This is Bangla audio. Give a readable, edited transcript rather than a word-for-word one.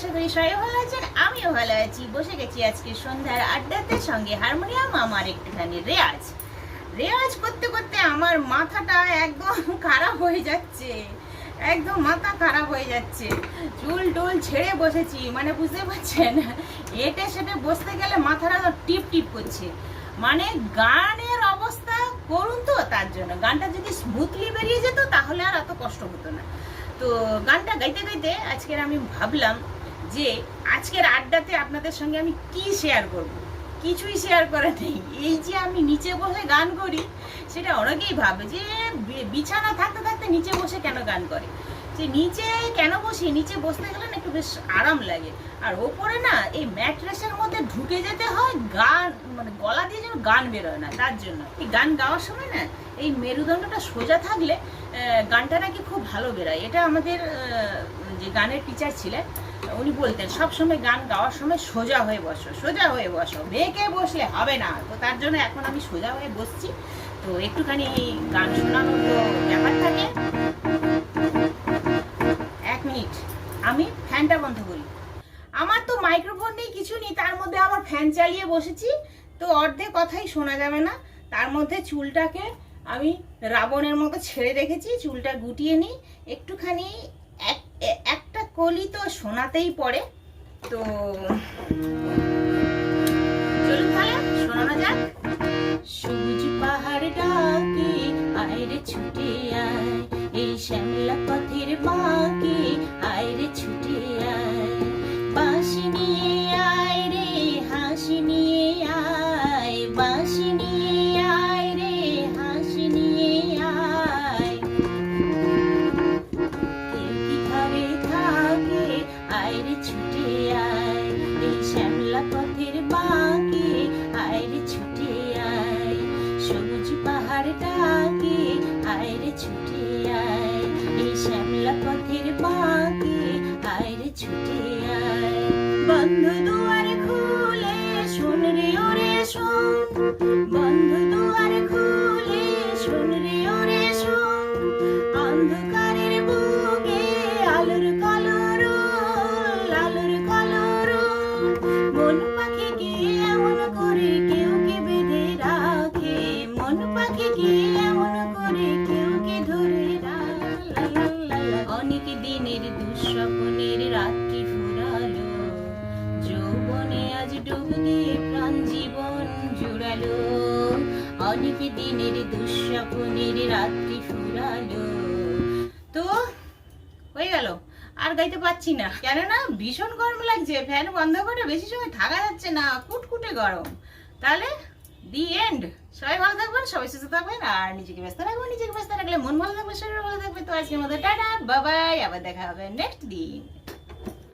আশা করি সবাই ভালো আছেন, আমিও ভালো আছি। বসে গেছি আজকে সন্ধ্যার আড্ডাতে, সঙ্গে হারমোনিয়াম, আমার একটুখানি রেয়াজ রেয়াজ করতে করতে আমার মাথাটা একদম খারাপ হয়ে যাচ্ছে, একদম মাথা খারাপ হয়ে যাচ্ছে। চুল টুল ছেড়ে বসেছি, মানে বুঝতে পারছেন, এটে সেটে বসতে গেলে মাথাটা টিপ টিপ করছে। মানে গানের অবস্থা করুন, তো তার জন্য গানটা যদি স্মুথলি বেরিয়ে যেত তাহলে আর এত কষ্ট হতো না। তো গানটা গাইতে গাইতে আজকের আমি ভাবলাম যে আজকের আড্ডাতে আপনাদের সঙ্গে আমি কি শেয়ার করব। কিছুই শেয়ার করা নেই। এই যে আমি নিচে বসে গান করি, সেটা অনেকেই ভাবে যে বিছানা থাকতে থাকতে নিচে বসে কেন গান করে। যে নিচে কেন বসি, নিচে বসতে গেলে না একটু বেশ আরাম লাগে, আর ওপরে না এই ম্যাট্রেসের মধ্যে ঢুকে যেতে হয়, গান মানে গলা দিয়ে যেন গান বেরোয় না। তার জন্য এই গান গাওয়ার সময় না এই মেরুদণ্ডটা সোজা থাকলে গানটা নাকি খুব ভালো বেরোয়। এটা আমাদের যে গানের টিচার ছিলেন উনি বলতেন সবসময় গান গাওয়ার সময় সোজা হয়ে বসো, সোজা হয়ে বসো, বেঁকে বসলে হবে না। তো তার জন্য এখন আমি সোজা হয়ে বসছি। তো একটুখানি গান শোনানোর তো ব্যাপার থাকে। 1 মিনিট, আমি ফ্যানটা বন্ধ করি। আমার তো মাইক্রোফোন নেই, কিছু নেই, তার মধ্যে আবার ফ্যান চালিয়ে বসেছি, তো অর্ধেক কথাই শোনা যাবে না। তার মধ্যে চুলটাকে আমি রাবণের মতো ছেড়ে রেখেছি, চুলটা গুটিয়ে নিই একটুখানি। একটা কলি তো শোনাতেই পড়ে, তো চলুন তাহলে শোনানো যাক। সবুজ পাহাড় ডাকে আয় রে ছুটে আয়, এই শ্যামলা পথের বাঁকে আয় রে ছুটে আয়, বাঁশি নিয়ে আয় রে হাসি নিয়ে আয়, বাঁশি নিয়ে আয় রে হাসি নিয়ে আয়, কেউ কি ঘরে থাকে আয় রে ছুটে আয়, এই শ্যামলা পথের বাঁকে আয় রে ছুটে আয়, সবুজ পাহাড় ডাকে আয় রে ছুটে আয়, এই শ্যামলা পথের বাঁকে আয় রে ছুটে আয়, বন্ধ দুয়ার খুলে শোন রে ওরে শোন, বন্ধ দুয়ার খুলে শোন রে ওরে শোন, অন্ধকারের বুকে আলোর কলরল, আলোর কলরল, মন পাখিকে এমন করে কেউ কে বেঁধে রাখে, মন পাখিকে এমন করে কেউ কে ধরে রাখে, অনেক দিনের দুঃস্বপ্নের রাত্রি ফুরালো, যৌবনে আজ ডুব দিয়ে প্রাণ জীবন জুড়ালো, অনেক দিনের দুঃস্বপ্নের রাত্রি ফুরালো। তো হয়ে গেল, আর গাইতে পারছি না, কেননা ভীষণ গরম লাগছে। ফ্যান বন্ধ করে বেশি সময় থাকা যাচ্ছে না, কুটকুটে গরম। তাহলে দি এন্ড। সবাই ভালো থাকবেন, সবাই সুস্থ থাকবেন, আর নিজেকে ব্যস্ত রাখবেন। নিজেকে ব্যস্ত রাখলে মন ভালো থাকবে, শরীর ভালো থাকবে। তো আজকের মতো টাটা, বাই বাই, আবার দেখা হবে নেক্সট দিন।